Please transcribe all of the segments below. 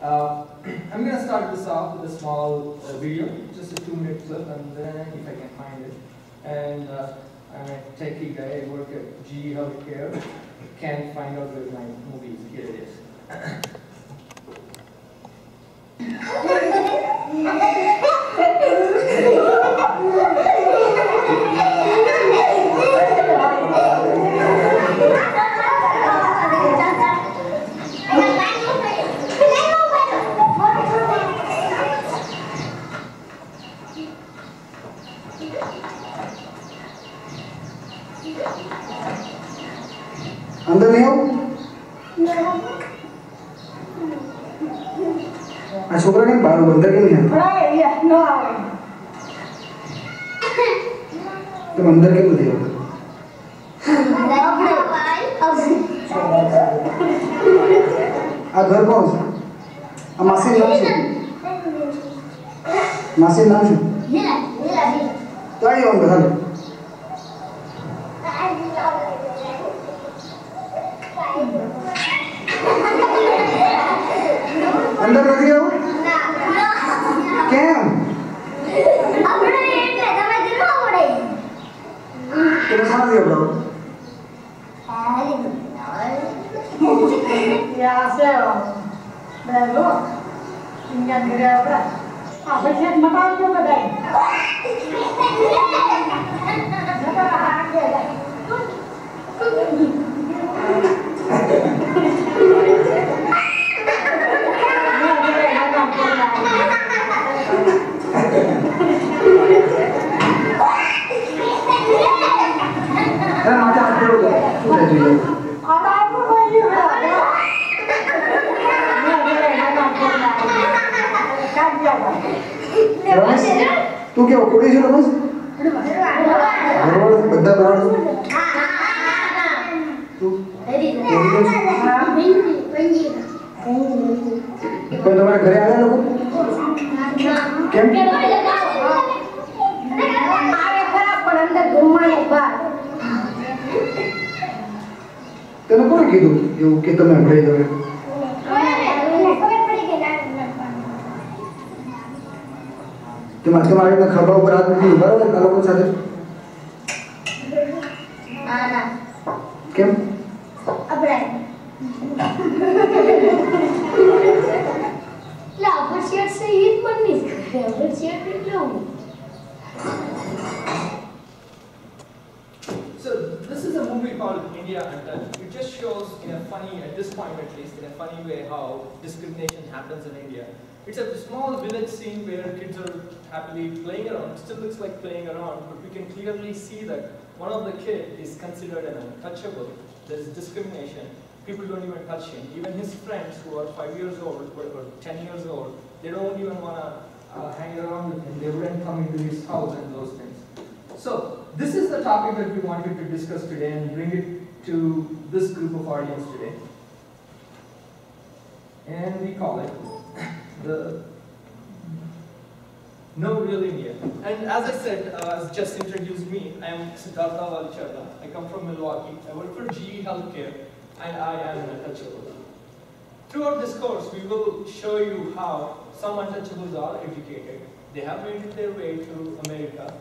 I'm going to start this off with a small video, just a 2-minute clip, and then if I can find it. And I'm a techie guy, I work at GE Healthcare. Can't find out where my movie is. Here it is. अंदर नहीं हो? छोकरा के बाहर अंदर क्यों नहीं आता? तुम अंदर क्यों नहीं हो? घर कौन सा? मासी नाम शो? मासी नाम शो? तो आई होंगे घर अंदर नहीं हो? क्या? तुम्हें समझ दिया bro? Ya sel, baru tinggal berapa? Apa sih makan juga deh? Apa aja deh? macam apa tu? Sudah dulu. Ada apa lagi? Ramesh तू क्या कुड़ी से रमेश बरोबर बद्दा बरोबर तू पण तुम्हारे घरे आया लोग क्या अंदर घुमाने बाद तेरे को क्या दो ये कितना में भेज दो तुम्हारे में खबर ऊपर आदमी नहीं उभा रहा कालो को साथे क्या अब रहे ला बसियत से ईद बननी है बसियत लो. So this is a movie called India Untouched. It just shows in a funny, at this point at least, in a funny way how discrimination happens in India. It's a small village scene where kids are happily playing around. It still looks like playing around, but we can clearly see that one of the kids is considered an untouchable. There is discrimination. People don't even touch him. Even his friends who are 5 years old or 10 years old, they don't even want to hang around with him. They wouldn't come into his house and those things. So this is the topic that we wanted to discuss today and bring it to this group of audience today. And we call it the No Real India. And as I said, as just introduced me, I am Siddhartha Valcharla. I come from Milwaukee. I work for GE Healthcare, and I am an untouchable. Throughout this course, we will show you how some untouchables are educated. They have made it their way to America.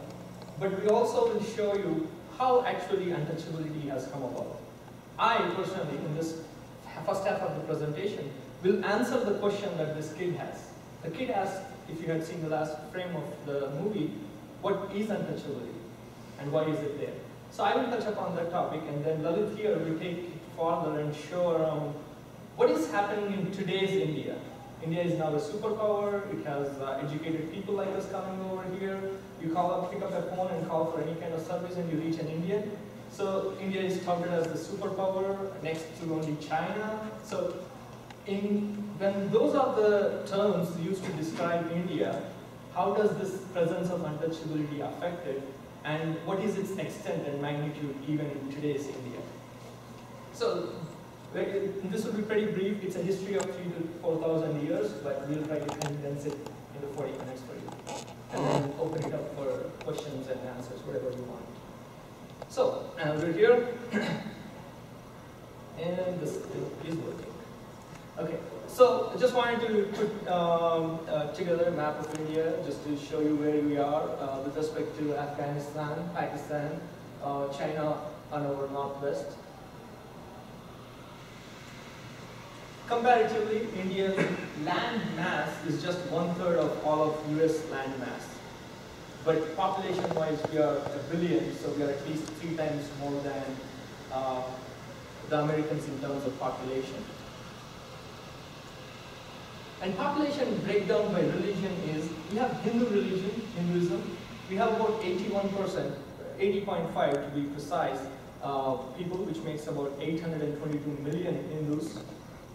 But we also will show you how actually untouchability has come about. I personally, in this first half of the presentation, will answer the question that this kid has. The kid asked, if you had seen the last frame of the movie, what is untouchability and why is it there? So I will touch upon that topic, and then Lalit here will take it further and show around what is happening in today's India. India is now a superpower. It has educated people like us coming over here. You pick up a phone and call for any kind of service and you reach an Indian. So India is touted as the superpower next to only China. So when those are the terms used to describe India, how does this presence of untouchability affect it, and what is its extent and magnitude even in today's India? So this will be pretty brief. It's a history of 3,000 to 4,000 years, but we'll try to condense it into 40 minutes for you, and then open it up for questions and answers, whatever you want. So, we're here, and this is working. Okay, so just wanted to put together a map of India just to show you where we are with respect to Afghanistan, Pakistan, China on our northwest. Comparatively, India's land mass is just 1/3 of all of US land mass. But population-wise, we are a billion, so we are at least 3 times more than the Americans in terms of population. And population breakdown by religion is, we have Hinduism, we have about 81%, 80.5 to be precise, people, which makes about 822 million Hindus.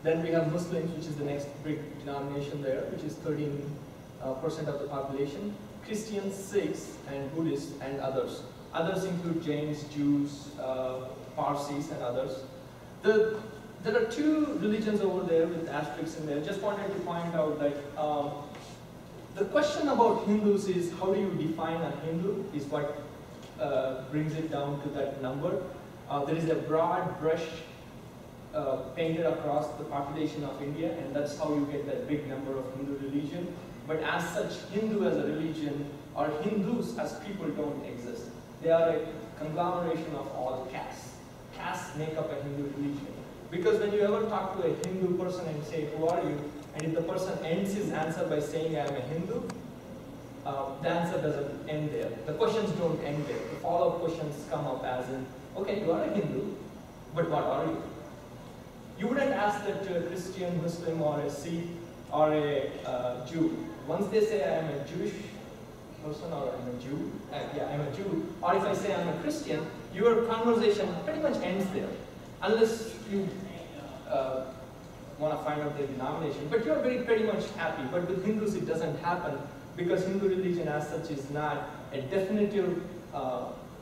Then we have Muslims, which is the next big denomination there, which is 13% of the population. Christians, Sikhs, and Buddhists, and others. Others include Jains, Jews, Parsis, and others. There are 2 religions over there with asterisks in there. Just wanted to point out that the question about Hindus is, how do you define a Hindu, is what brings it down to that number. There is a broad brush painted across the population of India, and that's how you get that big number of Hindu religion. But as such, Hindu as a religion, or Hindus as people, don't exist. They are a conglomeration of all castes. Castes make up a Hindu religion. Because when you ever talk to a Hindu person and say, who are you? And if the person ends his answer by saying, I am a Hindu, the answer doesn't end there. The questions don't end there. The follow-up questions come up as in, okay, you are a Hindu, but what are you? You wouldn't ask that to a Christian, Muslim, or a Sikh, or a Jew. Once they say, I am a Jewish person, or I'm a Jew, yeah, I'm a Jew, or if I say I'm a Christian, your conversation pretty much ends there. Unless you want to find out their denomination. But you're pretty much happy. But with Hindus, it doesn't happen, because Hindu religion as such is not a definitive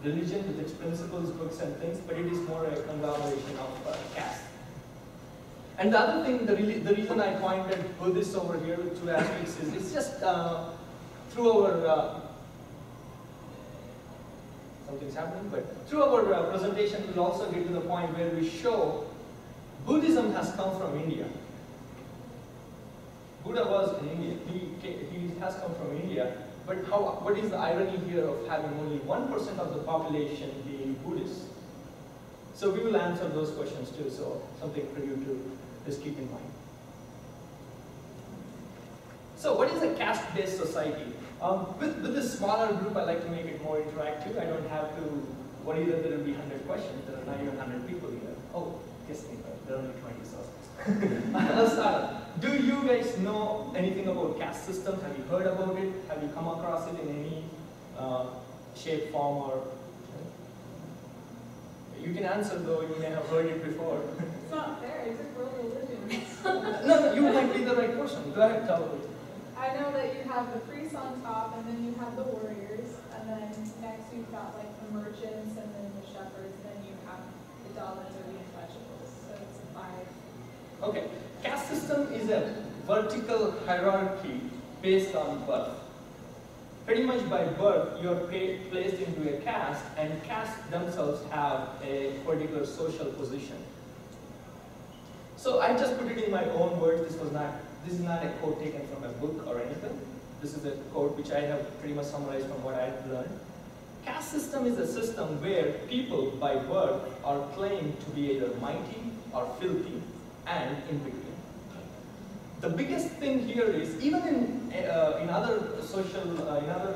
religion with its principles, books, and things, but it is more a conglomeration of castes. And the other thing, the reason I pointed Buddhists over here with 2 asterisks is, it's just through our, something's happening, but through our presentation, we'll also get to the point where we show Buddhism has come from India. Buddha was in India. He has come from India. But what is the irony here of having only 1% of the population being Buddhist? So we will answer those questions too, so something for you to just keep in mind. So what is a caste-based society? With this smaller group, I like to make it more interactive. I don't have to worry that there will be 100 questions. There are not even 100 people here. Oh, guess me, there are only 20, so I'll start. Do you guys know anything about caste system? Have you heard about it? Have you come across it in any shape, form, or... You can answer though, you may have heard it before. It's not fair, it's a world religion. No, you might be the right person. Go ahead, tell me. I know that you have the priests on top, and then you have the warriors, and then next you've got like the merchants, and then the shepherds, then you have the dalits or the untouchables. So it's 5. Okay, caste system is a vertical hierarchy based on birth. Pretty much by birth, you are placed into a caste, and castes themselves have a particular social position. So I just put it in my own words. This is not a quote taken from a book or anything. This is a quote which I have pretty much summarized from what I've learned. Caste system is a system where people by birth are claimed to be either mighty or filthy, and in between. The biggest thing here is, even in other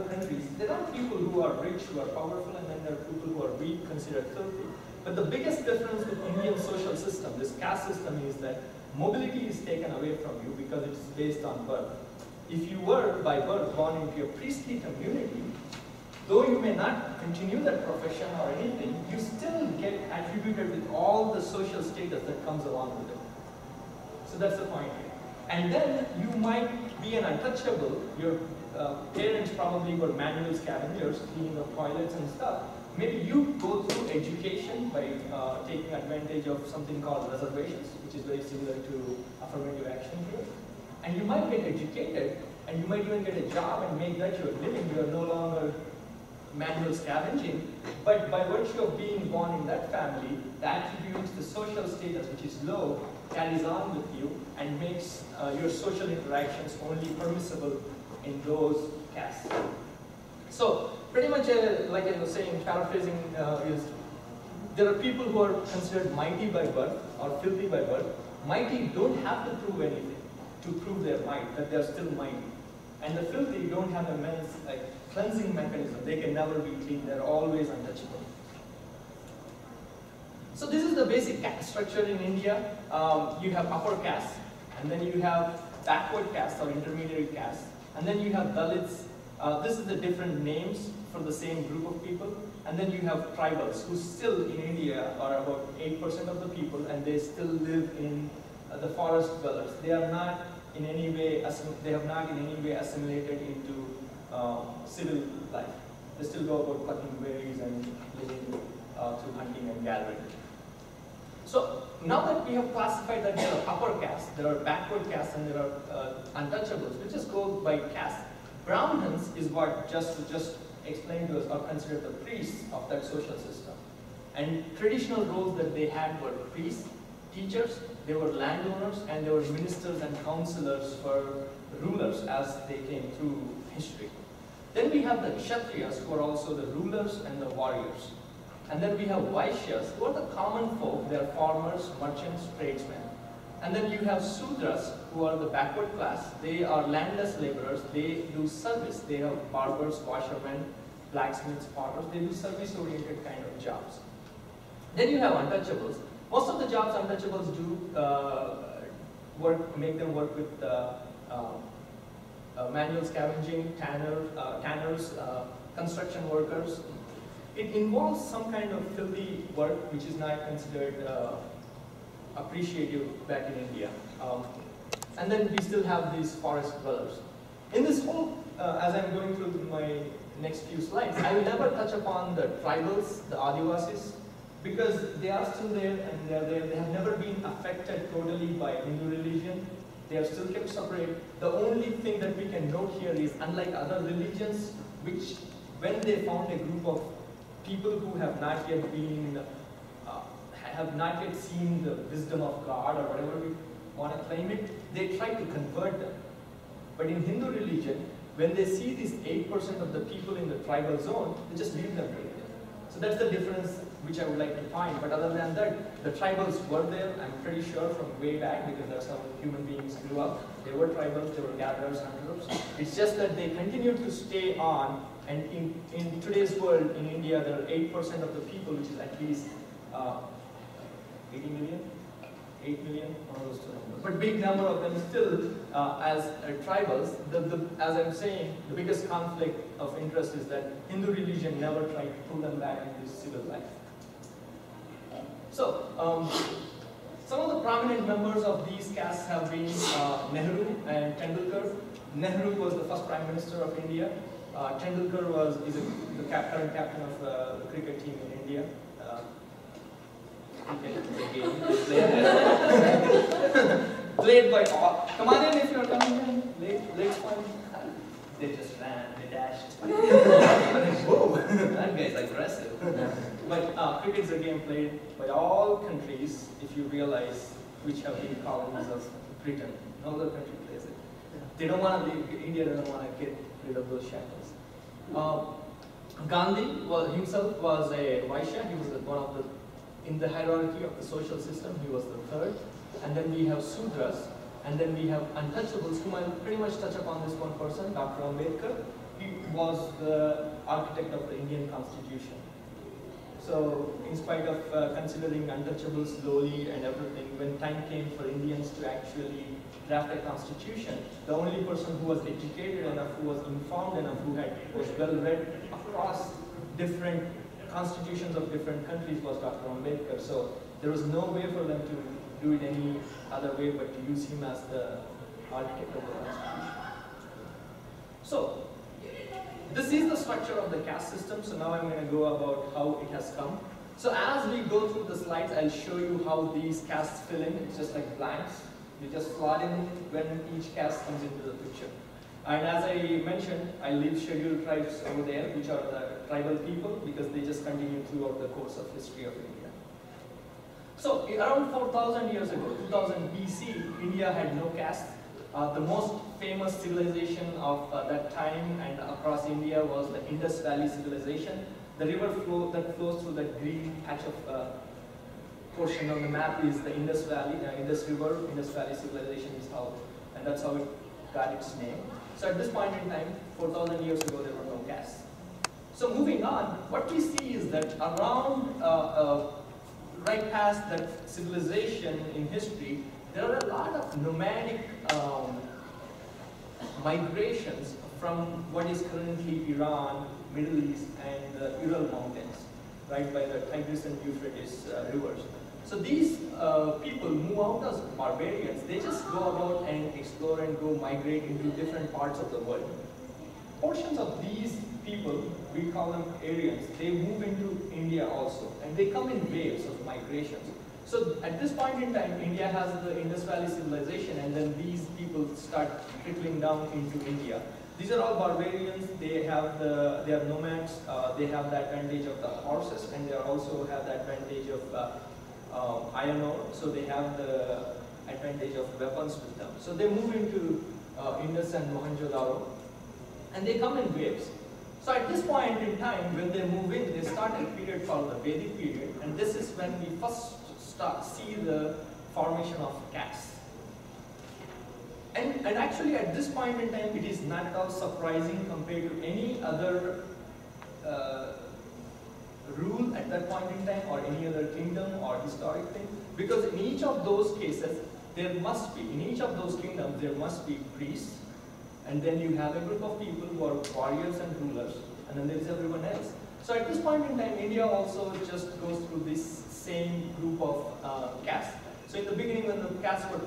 countries, there are people who are rich, who are powerful, and then there are people who are weak, considered filthy. But the biggest difference with Indian social system, this caste system, is that mobility is taken away from you because it's based on birth. If you were, by birth, born into a priestly community, though you may not continue that profession or anything, you still get attributed with all the social status that comes along with it. So that's the point here. And then you might be an untouchable. Your parents probably were manual scavengers, cleaning up toilets and stuff. Maybe you go through education by taking advantage of something called reservations, which is very similar to affirmative action here. And you might get educated, and you might even get a job and make that your living. You are no longer manual scavenging, but by virtue of being born in that family, the attributes, the social status, which is low, carries on with you and makes your social interactions only permissible in those castes. So pretty much like I was saying, paraphrasing is, there are people who are considered mighty by birth or filthy by birth. Mighty don't have to prove anything to prove their might, that they are still mighty. And the filthy don't have a men's cleansing mechanism. They can never be clean. They're always untouchable. So this is the basic caste structure in India. You have upper caste, and then you have backward caste or intermediate caste, and then you have Dalits. This is the different names for the same group of people. And then you have tribals, who still in India are about 8% of the people, and they still live in the forest dwellers. They are not in any way, they have not in any way assimilated into civil life. They still go about plucking berries and living through hunting and gathering. So now that we have classified that there are upper castes, there are backward castes, and there are untouchables, we just go by caste. Brahmins is what just explained to us are considered the priests of that social system. And traditional roles that they had were priests, teachers, they were landowners, and they were ministers and counselors for rulers as they came through history. Then we have the Kshatriyas, who are also the rulers and the warriors. And then we have Vaishyas, who are the common folk. They are farmers, merchants, tradesmen. And then you have Sudras, who are the backward class. They are landless laborers. They do service. They have barbers, washermen, blacksmiths, potters. They do service-oriented kind of jobs. Then you have untouchables. Most of the jobs untouchables do make them work with manual scavenging, tanners, construction workers. It involves some kind of filthy work which is not considered appreciative back in India. And then we still have these forest dwellers. In this whole, as I'm going through my next few slides, I will never touch upon the tribals, the Adivasis, because they are still there and they're there. They have never been affected totally by Hindu religion. They are still kept separate. The only thing that we can note here is, unlike other religions, which when they found a group of people who have not yet been, have not yet seen the wisdom of God or whatever we want to claim it, they try to convert them. But in Hindu religion, when they see these 8% of the people in the tribal zone, they just leave them right there. So that's the difference which I would like to find. But other than that, the tribals were there, I'm pretty sure, from way back, because that's how human beings grew up. They were tribals, they were gatherers, hunters. It's just that they continued to stay on, and in today's world, in India, there are 8% of the people, which is at least 80 million? 8 million, one of those two numbers. But big number of them still, as tribals, as I'm saying, the biggest conflict of interest is that Hindu religion never tried to pull them back into civil life. So, some of the prominent members of these castes have been Nehru and Tendulkar. Nehru was the first Prime Minister of India. Tendulkar is the current captain of the cricket team in India. Played by all. Come on in if you're coming in. Late fun. They just ran, they dashed. Whoa, that guy's aggressive. But cricket's a game played by all countries, if you realize, which have been colonies of Britain. No other country plays it. They don't want to leave, India doesn't want to get rid of those shackles. Gandhi himself was a Vaishya. He was one of the, in the hierarchy of the social system, he was the third. And then we have Sudras, and then we have untouchables, whom I'll pretty much touch upon this one person, Dr. Ambedkar. He was the architect of the Indian Constitution. So, in spite of considering untouchables lowly and everything, when time came for Indians to actually draft a constitution, the only person who was educated enough, who was informed enough, who was well read across different constitutions of different countries was Dr. Ambedkar. So, there was no way for them to do it any other way but to use him as the architect of the constitution. So, this is the structure of the caste system. So now I'm going to go about how it has come. So as we go through the slides, I'll show you how these castes fill in. It's just like blanks. You just slot in when each caste comes into the picture. And as I mentioned, I leave scheduled tribes over there, which are the tribal people, because they just continue throughout the course of history of India. So around 4,000 years ago, 2000 BC, India had no caste. The most famous civilization of that time and across India was the Indus Valley civilization. The river that flows through that green patch of portion on the map is the Indus Valley, Indus River. Indus Valley civilization is how, and that's how it got its name. So at this point in time, 4,000 years ago, there were no castes. So moving on, what we see is that around, right past that civilization in history, there are a lot of nomadic migrations from what is currently Iran, Middle East, and the Ural Mountains, right by the Tigris and Euphrates rivers. So these people move out as barbarians. They just go about and explore and go migrate into different parts of the world. Portions of these people, we call them Aryans, they move into India also, and they come in waves of migrations. So at this point in time, India has the Indus Valley civilization, and then these people start trickling down into India. These are all barbarians. They are nomads. They have the advantage of the horses, and they also have the advantage of iron ore. So they have the advantage of weapons with them. So they move into Indus and Mohenjo-daro, and they come in waves. So at this point in time, when they move in, they start a period called the Vedic period, and this is when we first see the formation of castes. And actually at this point in time, it is not at all surprising compared to any other rule at that point in time, or any other kingdom or historic thing, because in each of those cases, in each of those kingdoms, there must be priests, and then you have a group of people who are warriors and rulers, and then there is everyone else. So at this point in time, India also just goes through this same group of castes. So in the beginning, when the castes were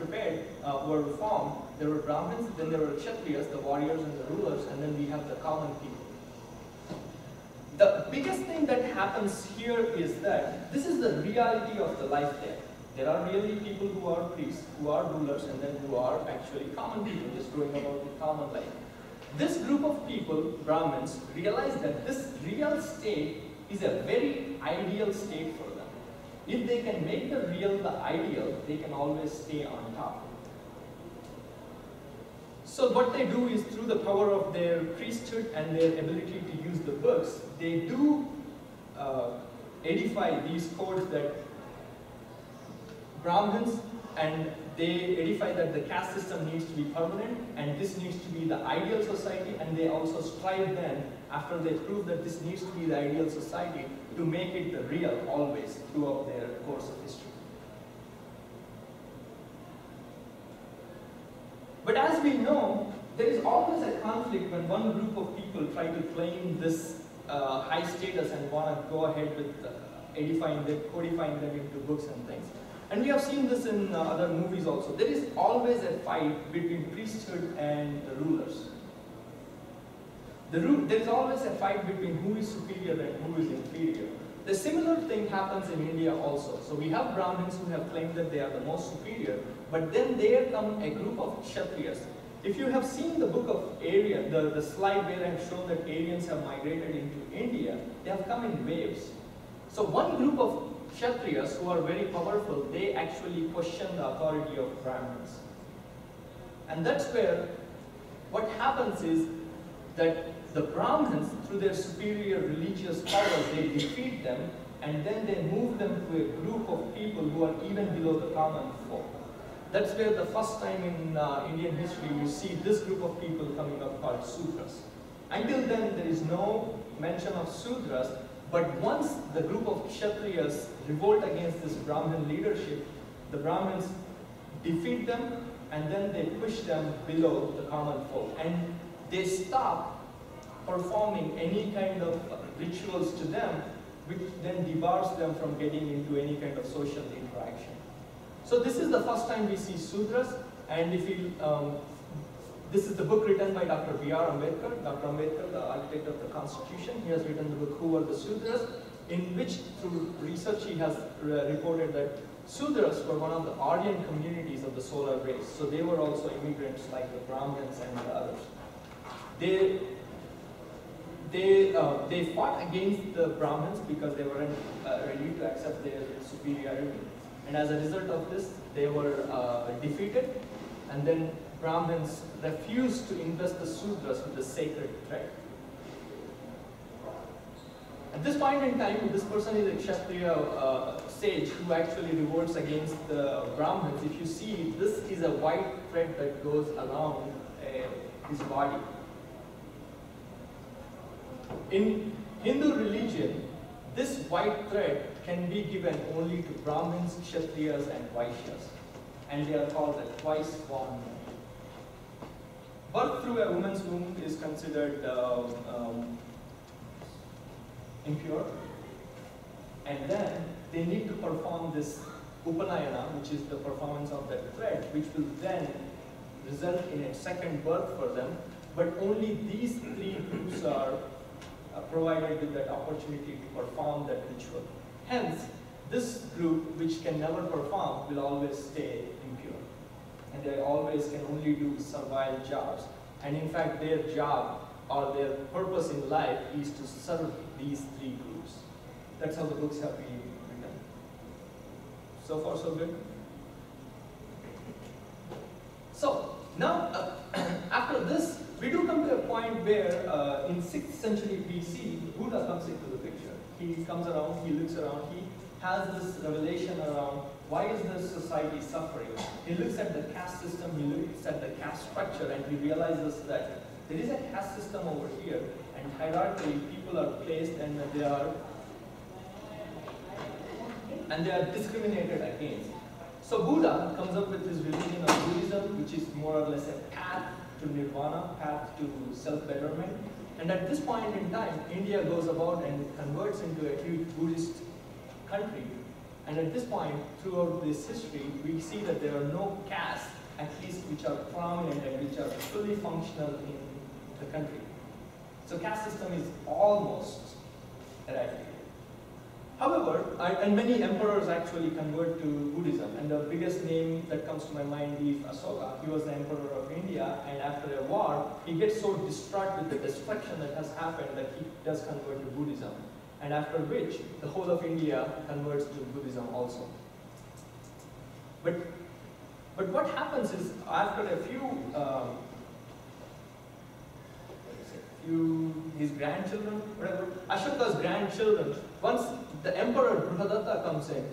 formed, there were Brahmins, then there were Kshatriyas, the warriors and the rulers, and then we have the common people. The biggest thing that happens here is that this is the reality of the life there. There are really people who are priests, who are rulers, and then who are actually common people, just going about with common life. This group of people, Brahmins, realize that this real state is a very ideal state for them. If they can make the real the ideal, they can always stay on top. So what they do is, through the power of their priesthood and their ability to use the books, they do edify these codes that Brahmins, and they edify that the caste system needs to be permanent, and this needs to be the ideal society, and they also strive then, after they prove that this needs to be the ideal society, to make it the real always throughout their course of history. But as we know, there is always a conflict when one group of people try to claim this high status and want to go ahead with edifying them, codifying them into books and things. And we have seen this in other movies also. There is always a fight between priesthood and the rulers. There is always a fight between who is superior and who is inferior. The similar thing happens in India also. So we have Brahmins who have claimed that they are the most superior, but then there come a group of Kshatriyas. If you have seen the book of Aryan, the slide where I have shown that Aryans have migrated into India, they have come in waves. So one group of Kshatriyas who are very powerful, they actually question the authority of Brahmins. And that's where what happens is that the Brahmins, through their superior religious power, they defeat them, and then they move them to a group of people who are even below the common folk. That's where the first time in Indian history you see this group of people coming up called Sudras. Until then, there is no mention of Sudras, but once the group of Kshatriyas revolt against this Brahmin leadership, the Brahmins defeat them, and then they push them below the common folk. And they stop performing any kind of rituals to them, which then debars them from getting into any kind of social interaction. So this is the first time we see Sudras, and if you, this is the book written by Dr. B.R. Ambedkar. Dr. Ambedkar, the architect of the Constitution, he has written the book Who Are the Sudras, in which through research he has reported that Sudras were one of the Aryan communities of the solar race. So they were also immigrants like the Brahmins and the others. They fought against the Brahmins because they weren't ready to accept their superiority. And as a result of this, they were defeated, and then Brahmins refused to invest the Sudras with the sacred thread. At this point in time, this person is a Kshatriya sage who actually revolts against the Brahmins. If you see, this is a white thread that goes around his body. In Hindu religion, this white thread can be given only to Brahmins, Kshatriyas, and Vaishyas, and they are called the twice born men. Birth through a woman's womb is considered impure, and then they need to perform this Upanayana, which is the performance of that thread, which will then result in a second birth for them, but only these three groups are provided with that opportunity to perform that ritual. Hence, this group, which can never perform, will always stay impure. And they always can only do servile jobs. And in fact, their job or their purpose in life is to serve these three groups. That's how the books have been written. So far, so good? So, now, after this, we do come to a point where in 6th century BC, Buddha comes into the picture. He comes around, he looks around, he has this revelation around why is this society suffering. He looks at the caste system, he looks at the caste structure, and he realizes that there is a caste system over here, and hierarchically people are placed and they are discriminated against. So Buddha comes up with his religion of Buddhism, which is more or less a path to nirvana, path to self-betterment. And at this point in time, India goes about and converts into a huge Buddhist country. And at this point, throughout this history, we see that there are no castes, at least which are prominent and which are fully functional in the country. So caste system is almost eradicated. However, and many emperors actually convert to Buddhism, and the biggest name that comes to my mind is Ashoka. He was the emperor of India, and after a war, he gets so distraught with the destruction that has happened that he does convert to Buddhism, and after which the whole of India converts to Buddhism also. But what happens is, after a few his grandchildren, whatever, Ashoka's grandchildren, once the emperor Brihadatta comes in,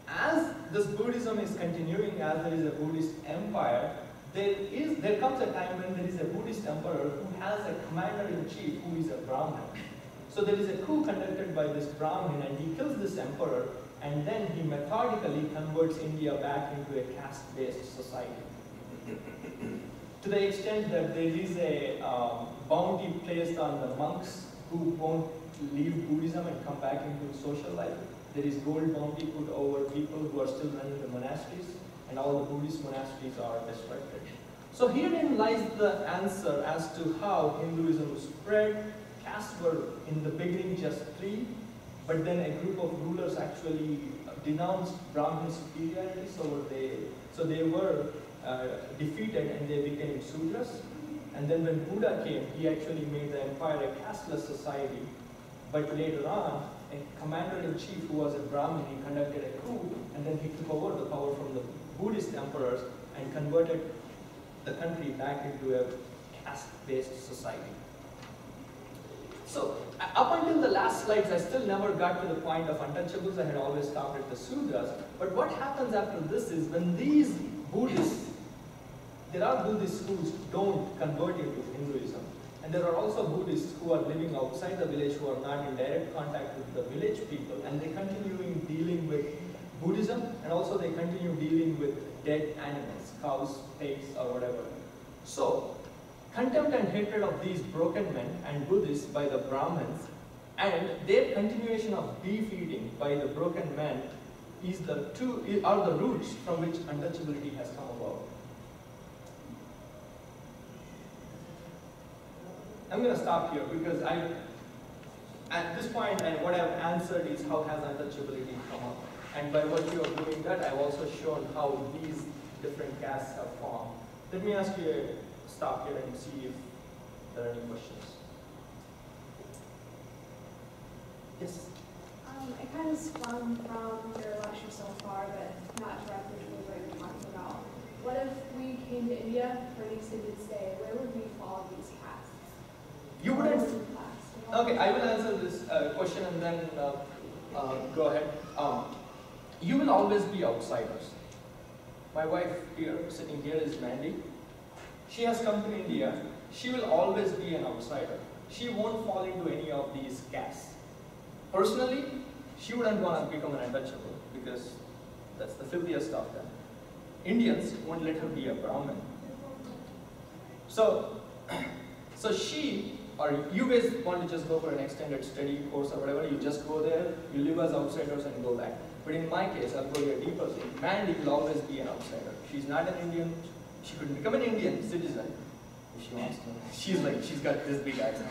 as this Buddhism is continuing, as there is a Buddhist empire, there comes a time when there is a Buddhist emperor who has a commander-in-chief who is a Brahmin. So there is a coup conducted by this Brahmin, and he kills this emperor, and then he methodically converts India back into a caste-based society. To the extent that there is a bounty placed on the monks who won't leave Buddhism and come back into social life. There is gold bounty put over people who are still running the monasteries, and all the Buddhist monasteries are destructed. So herein lies the answer as to how Hinduism spread. Castes were in the beginning just three, but then a group of rulers actually denounced Brahmin superiority, so they were defeated and they became Sudras. And then when Buddha came, he actually made the empire a casteless society. But later on, a commander-in-chief who was a Brahmin, he conducted a coup, and then he took over the power from the Buddhist emperors and converted the country back into a caste-based society. So, up until the last slides, I still never got to the point of untouchables. I had always stopped at the Sudras. But what happens after this is, when these Buddhists, there are Buddhists who don't convert into Hinduism. And there are also Buddhists who are living outside the village, who are not in direct contact with the village people, and they continue dealing with Buddhism, and also they continue dealing with dead animals, cows, pigs, or whatever. So, contempt and hatred of these broken men and Buddhists by the Brahmins, and their continuation of beef eating by the broken men are the roots from which untouchability has come about. I'm going to stop here because at this point, what I've answered is how has untouchability come up. And by virtue of doing that, I've also shown how these different castes have formed. Let me ask you to stop here and see if there are any questions. Yes? I kind of spun from your lecture so far, but not directly to what you're talking about. What if we came to India for an extended stay? Where would we fall in these castes? You wouldn't. Okay, I will answer this question and then go ahead. You will always be outsiders. My wife here, sitting here, is Mandy. She has come to India. She will always be an outsider. She won't fall into any of these castes. Personally, she wouldn't want to become an untouchable because that's the filthiest of them. Indians won't let her be a Brahmin. So she, or you guys want to just go for an extended study course or whatever, you just go there, you live as outsiders and go back. But in my case, I'll go here deeper thing. Mandy will always be an outsider. She's not an Indian. She could become an Indian citizen if she wants to. She's got this big accent.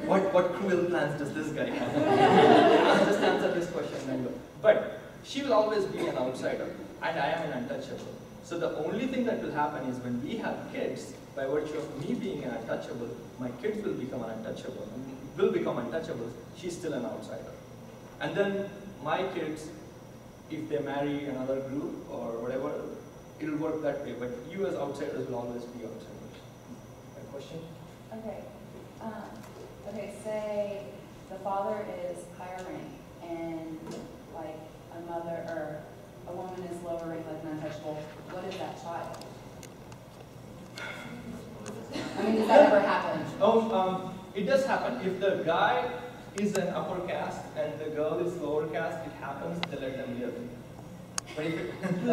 What cruel plans does this guy have? I'll just answer this question and go. But she will always be an outsider, and I am an untouchable. So the only thing that will happen is when we have kids, by virtue of me being an untouchable, my kids will become an untouchable. Will become untouchables. She's still an outsider. And then my kids, if they marry another group or whatever, it'll work that way. But you as outsiders will always be outsiders. A question? Okay. Okay, say the father is higher rank and like a mother or a woman is lower rank, like an untouchable. What is that child? I mean, does that ever happen? Oh, it does happen. If the guy is an upper caste and the girl is lower caste, it happens, they let them live. But if it I'm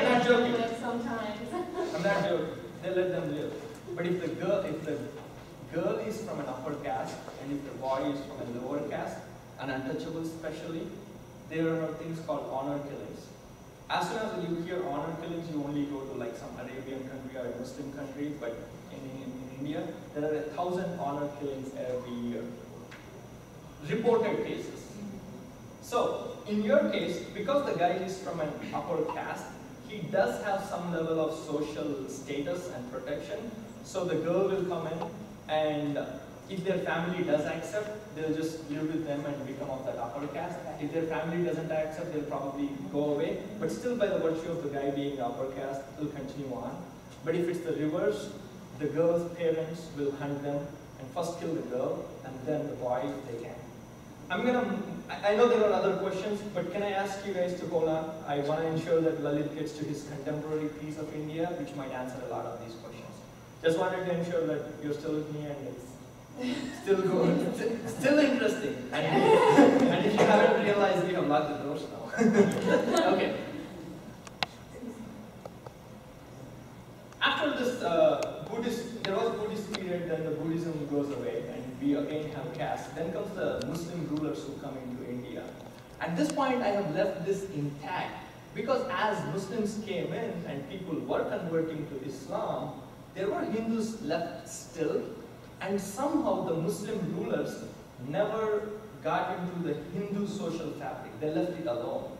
not joking. Sometimes. I'm not joking. They let them live. But if the girl is from an upper caste and if the boy is from a lower caste, an untouchable especially, there are things called honor killings. As soon as you hear honor killings, you only go to like some Arabian country or a Muslim country, but in India, there are 1,000 honor killings every year. Reported cases. So, in your case, because the guy is from an upper caste, he does have some level of social status and protection. So the girl will come in, and if their family does accept, they'll just live with them and become of that upper caste. If their family doesn't accept, they'll probably go away. But still, by the virtue of the guy being upper caste, they'll continue on. But if it's the reverse, the girl's parents will hunt them and first kill the girl, and then the boy if they can. I know there are other questions, but can I ask you guys to hold on? I want to ensure that Lalit gets to his contemporary piece of India, which might answer a lot of these questions. Just wanted to ensure that you're still with me and it's still going, still interesting. And if you haven't realized, we have locked the doors now. Okay. After this there was Buddhist period, then the Buddhism goes away, and we again have caste. Then comes the Muslim rulers who come into India. At this point, I have left this intact, because as Muslims came in and people were converting to Islam, there were Hindus left still, and somehow the Muslim rulers never got into the Hindu social fabric. They left it alone.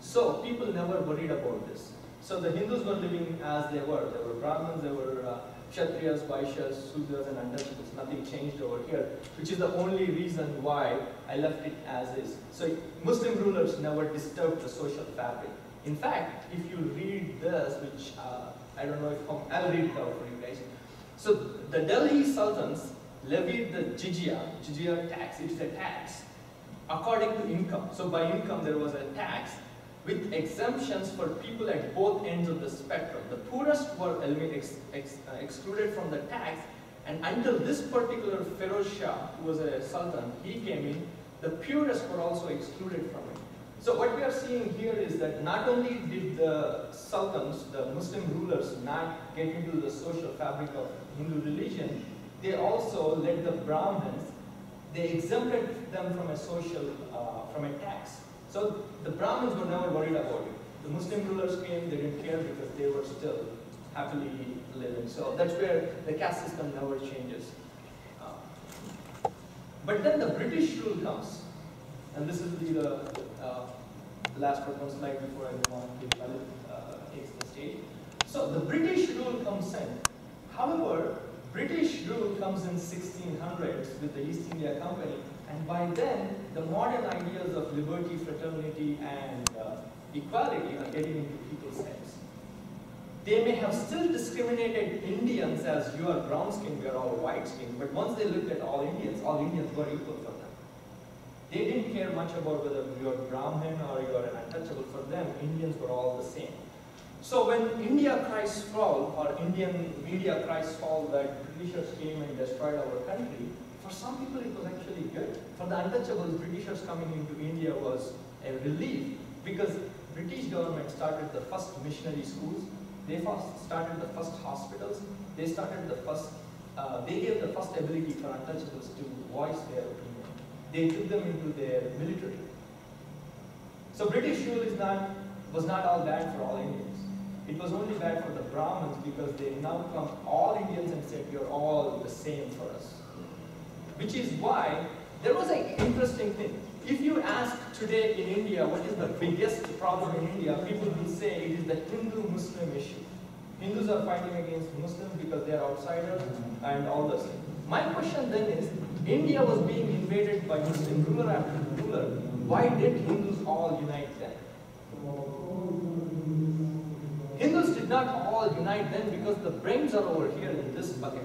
So people never worried about this. So the Hindus were living as they were. There were Brahmins, there were Kshatriyas, Vaishyas, Sudras, and Untouchables. Nothing changed over here, which is the only reason why I left it as is. So Muslim rulers never disturbed the social fabric. In fact, if you read this, which I don't know if I'll read it out for you guys. So the Delhi Sultans levied the jizya tax. It is a tax according to income. So by income there was a tax with exemptions for people at both ends of the spectrum. The poorest were excluded from the tax, and until this particular Feroz Shah, who was a sultan, he came in, the poorest were also excluded from it. So what we are seeing here is that not only did the sultans, the Muslim rulers, not get into the social fabric of Hindu religion, they also let the Brahmins, they exempted them from a social, from a tax. So the Brahmins were never worried about it. The Muslim rulers came, they didn't care because they were still happily living. So that's where the caste system never changes. But then the British rule comes, and this is the last proposed slide before I move on to Lalit takes the stage. So the British rule comes in. However, British rule comes in 1600s with the East India Company, and by then the modern ideas of liberty, fraternity, and equality are getting into people's heads. They may have still discriminated Indians as you are brown skinned, we are all white skinned, but once they looked at all Indians were equal for them. They didn't care much about whether you are Brahmin or you are an untouchable. For them, Indians were all the same. So when India cries foul, or Indian media cries foul that Britishers came and destroyed our country, for some people it was actually good. For the untouchables, Britishers coming into India was a relief, because British government started the first missionary schools, they started the first hospitals, they started the first, they gave the first ability for untouchables to voice their opinion. They took them into their military. So British rule was not all bad for all Indians. It was only bad for the Brahmins, because they now come all Indians and said, you're all the same for us. Which is why there was an interesting thing. If you ask today in India what is the biggest problem in India, people will say it is the Hindu-Muslim issue. Hindus are fighting against Muslims because they are outsiders and all those things. My question then is, India was being invaded by Muslim ruler after ruler. Why did Hindus all unite then? Hindus did not all unite then because the brains are over here in this bucket.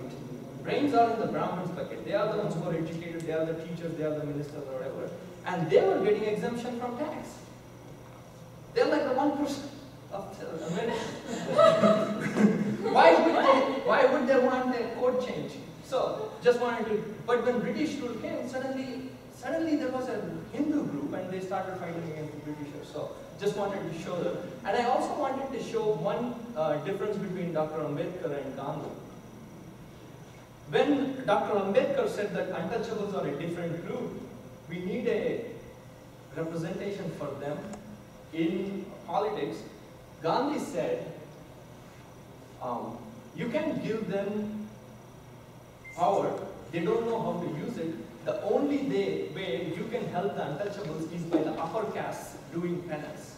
Brains are in the Brahmins bucket. They are the ones who are educated, they are the teachers, they are the ministers or whatever. And they were getting exemption from tax. They're like the 1% of America. Why would they want a code change? So, just wanted to, but when British rule came, suddenly there was a Hindu group and they started fighting against the Britishers. So, just wanted to show them. And I also wanted to show one difference between Dr. Ambedkar and Gandhi. When Dr. Ambedkar said that untouchables are a different group, we need a representation for them in politics, Gandhi said, you can give them power, they don't know how to use it. The only way you can help the untouchables is by the upper caste doing penance.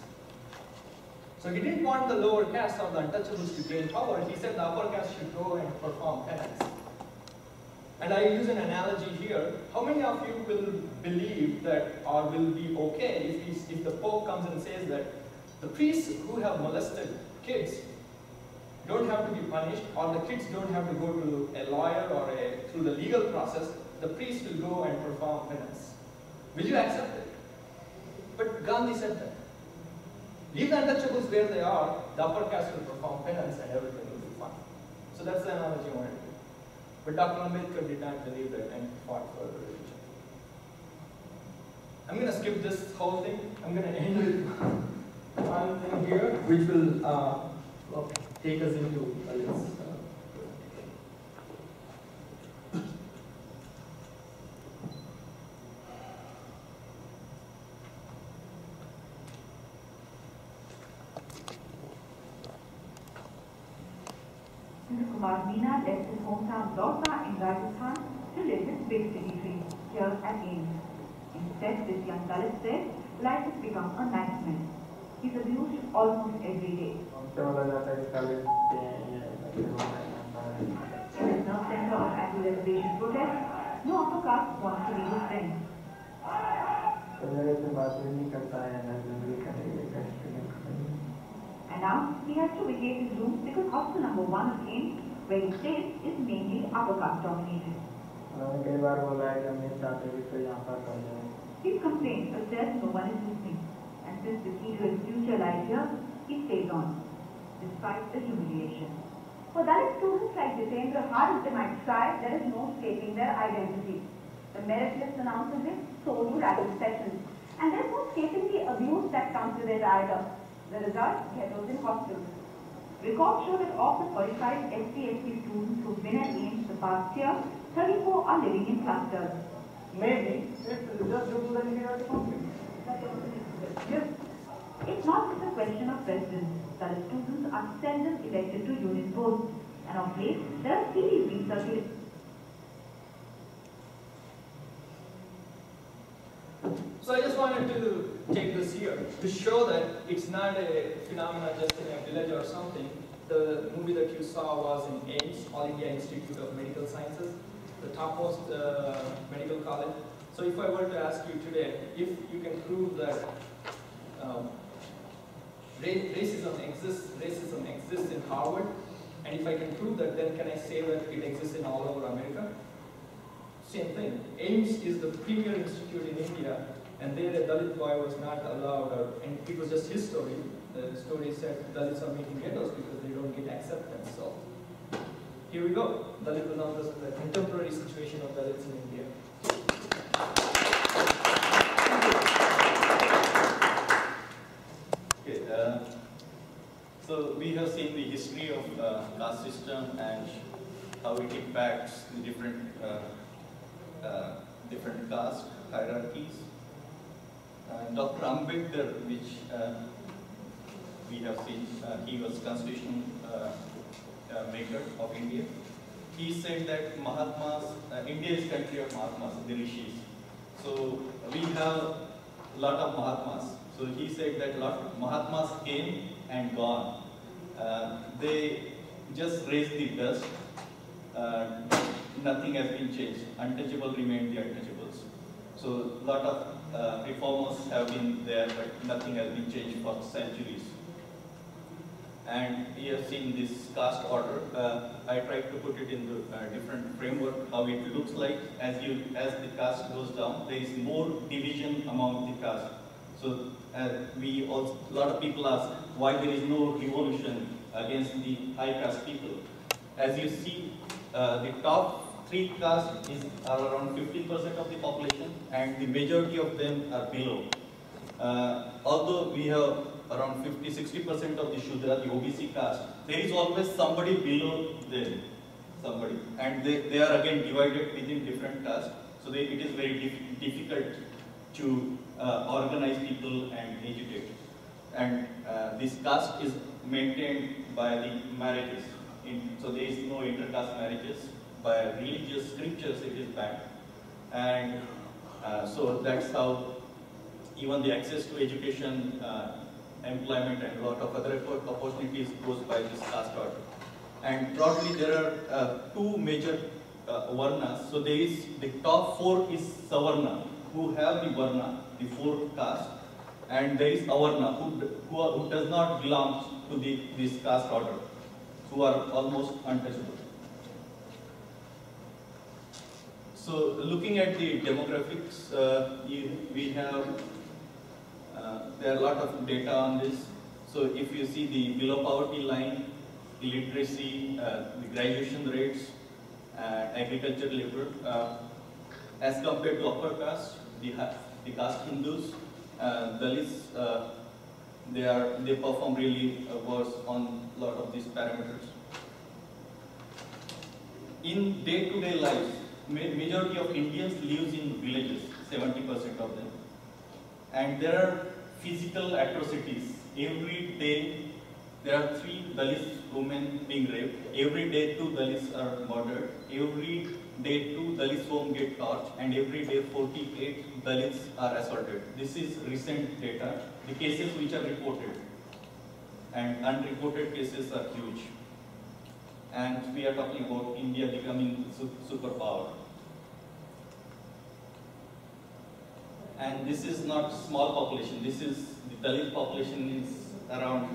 So he didn't want the lower caste or the untouchables to gain power. He said the upper caste should go and perform penance. And I use an analogy here. How many of you will believe that, or will be okay if the Pope comes and says that the priests who have molested kids don't have to be punished, or the kids don't have to go to a lawyer or through the legal process, the priest will go and perform penance. Will you accept it? But Gandhi said that. Leave the untouchables where they are, the upper caste will perform penance and everything will be fine. So that's the analogy I wanted to do. But Dr. Ambedkar did not believe that and fought for the religion. I'm going to skip this whole thing. I'm going to end with one thing here, which will take us into Lalit's Kumar Meena left his hometown Lorna in Rajasthan to live his big city dream here at AIMS. Instead, this young Dalit said, life has become a nightmare. He's abused almost every day. In his nerve center of anti-reservation protest, no upper caste wants to be his friend. And now, he has to vacate his room because hostel number 1 of AIMS, where he stays, is mainly upper caste dominated. He's complained, but says no one is listening. And since the key to his future lies here, he stays on, despite the humiliation. For Dalit students like Jitendra, hard as they might try, there is no escaping their identity. The merit list announces it, so do rapid sessions. And there is no escaping the abuse that comes with it either. The result, ghettos in hospitals. Records show that of the 45 SC/ST students who've been at AIMS the past year, 34 are living in clusters. Maybe it's just due to the inferiority complex. Yes. It's not just a question of presidents. That the students are seldom elected to unit posts. And of late, there are series being circulated. So I just wanted to take this here to show that it's not a phenomenon just in a village or something. The movie that you saw was in AIMS, All India Institute of Medical Sciences. the topmost medical college. So if I were to ask you today, if you can prove that racism exists in Harvard, and if I can prove that, then can I say that it exists in all over America? Same thing. AIMS is the premier institute in India, and there a Dalit boy was not allowed, and it was just his story. The story said Dalits are making ghettos because they don't get acceptance. So here we go. Dalit was now the contemporary situation of Dalits in India. Okay, so we have seen the history of caste system and how it impacts the different caste hierarchies. Dr. Ambedkar, which we have seen, he was constitution maker of India. He said that Mahatmas, India is country of Mahatmas, the rishis. So we have a lot of Mahatmas. So he said that a lot of Mahatmas came and gone. They just raised the dust. Nothing has been changed. Untouchable remained the untouchables. So a lot of reformers have been there, but nothing has been changed for centuries. And we have seen this caste order. I tried to put it in the different framework, how it looks like. As the caste goes down, there is more division among the caste. So a lot of people ask why there is no revolution against the high caste people. As you see, the top 3 castes are around 50% of the population, and the majority of them are below. Although we have around 50–60% of the Shudra, the OBC caste, there is always somebody below them, and they are again divided within different castes. So it is very difficult to organize people and educate. And this caste is maintained by the marriages. So there is no inter-caste marriages. By religious scriptures it is banned. And so that's how even the access to education, employment and a lot of other opportunities goes by this caste order. And broadly there are 2 major varnas. So there is the top 4 is Savarna, who have the varna, the 4 caste, and there is Avarna, who does not belong to this caste order, who are almost untouchable. So looking at the demographics, we have there are a lot of data on this. So if you see the below poverty line, illiteracy, the graduation rates, agricultural labor, as compared to upper caste, the caste Hindus, Dalits, they perform really worse on a lot of these parameters. In day-to-day life, majority of Indians lives in villages, 70% of them. And there are physical atrocities. Every day, there are 3 Dalit women being raped. Every day, 2 Dalits are murdered. Every day, 2 Dalits home get torched. And every day, 48 Dalits are assaulted. This is recent data. The cases which are reported. And unreported cases are huge. And we are talking about India becoming superpower. And this is not small population. This is the Dalit population is around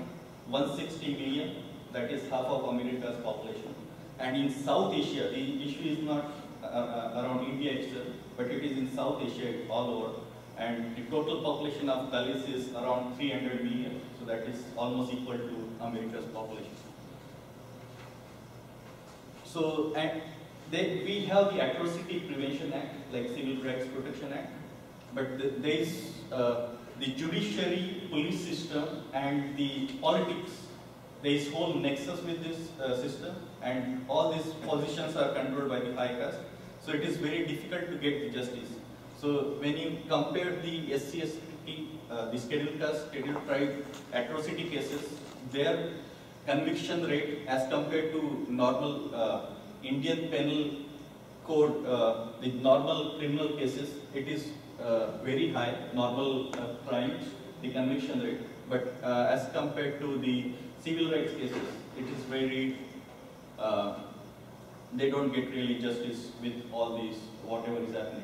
160 million. That is half of America's population. And in South Asia, the issue is not around India itself, but it is in South Asia all over. And the total population of Dalits is around 300 million. So that is almost equal to America's population. So we have the Atrocity Prevention Act, like Civil Rights Protection Act. But there is the judiciary, police system, and the politics. There is whole nexus with this system, and all these positions are controlled by the high caste. So it is very difficult to get the justice. So when you compare the SC/ST, the scheduled caste, scheduled tribe atrocity cases, their conviction rate as compared to normal Indian penal code, with normal criminal cases, it is very high, normal crimes, the conviction rate, but as compared to the civil rights cases, it is very they don't get really justice with all these, whatever is happening.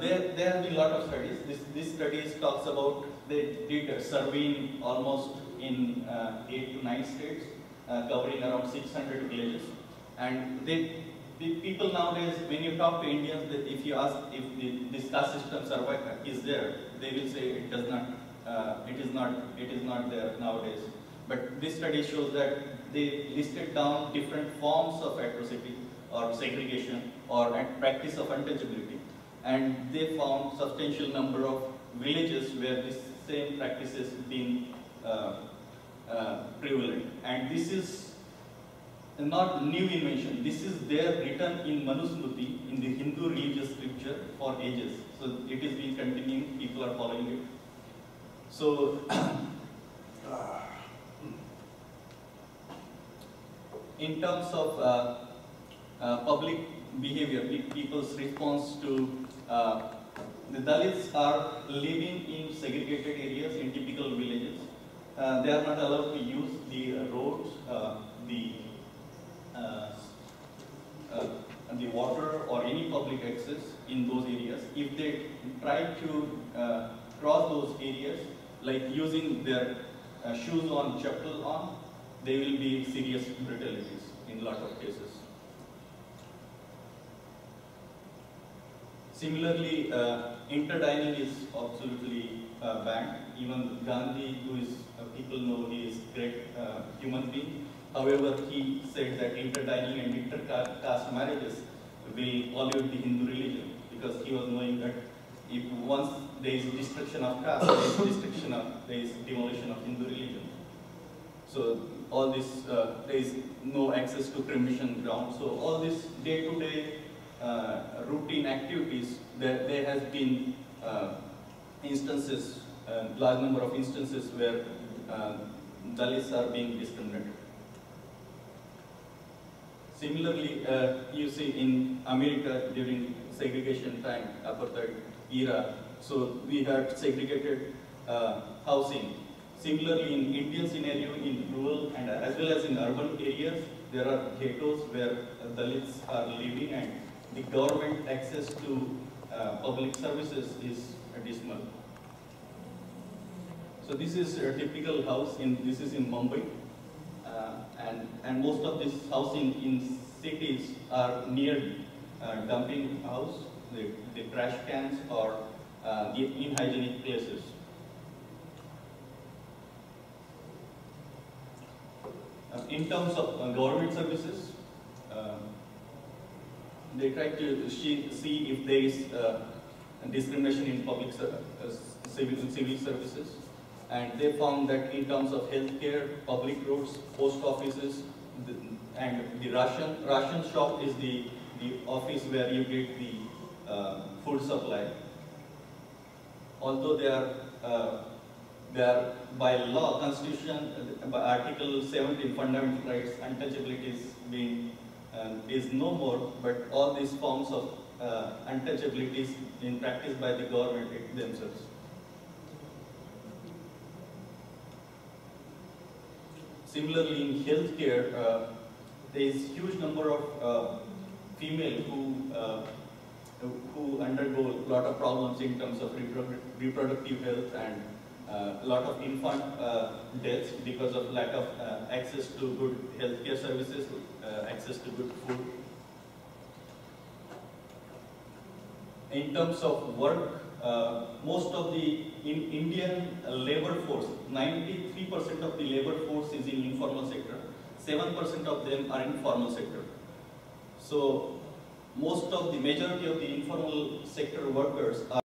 There have been a lot of studies. This studies talks about, they did a survey in almost in 8 to 9 states, covering around 600 villages. And the people nowadays, when you talk to Indians, if you ask if this caste system is there, they will say it does not. It is not there nowadays. But this study shows that they listed down different forms of atrocity or segregation or practice of untouchability. And they found substantial number of villages where this same practice is being prevalent. And this is not new invention. This is there written in Manusmriti, in the Hindu religious scripture for ages. So it is being continuing, people are following it. So, in terms of public behavior, people's response to the Dalits are living in segregated areas in typical villages. They are not allowed to use the roads, the water or any public access in those areas. If they try to cross those areas, like using their shoes on, chappal on, there will be serious brutalities in a lot of cases. Similarly, interdining is absolutely banned. Even Gandhi, who is, people know he is a great human being. However, he said that interdining and intercaste marriages will pollute the Hindu religion, because he was knowing that if once there is destruction of caste, there is demolition of Hindu religion. So all this, there is no access to cremation ground. So all this day-to-day routine activities, there has been instances, large number of instances where Dalits are being discriminated. Similarly, you see in America during segregation time, apartheid era, so we had segregated housing. Similarly, in Indian scenario, in rural and as well as in urban areas, there are ghettos where Dalits are living, and the government access to public services is dismal. So this is a typical house. This is in Mumbai, and most of this housing in cities are near dumping house, the trash cans, or the unhygienic places. In terms of government services, they try to see if there is discrimination in public civil services, and they found that in terms of healthcare, public roads, post offices, and the ration shop is the office where you get the food supply. Although they are by law, constitution, by Article 17 fundamental rights, untouchability is no more, but all these forms of untouchabilities in practice by the government themselves. Similarly, in healthcare, there is huge number of female who undergo a lot of problems in terms of reproductive health, and a lot of infant deaths because of lack of access to good healthcare services, access to good food. In terms of work, most of the Indian labor force, 93% of the labor force is in informal sector, 7% of them are in formal sector. So most of the majority of the informal sector workers are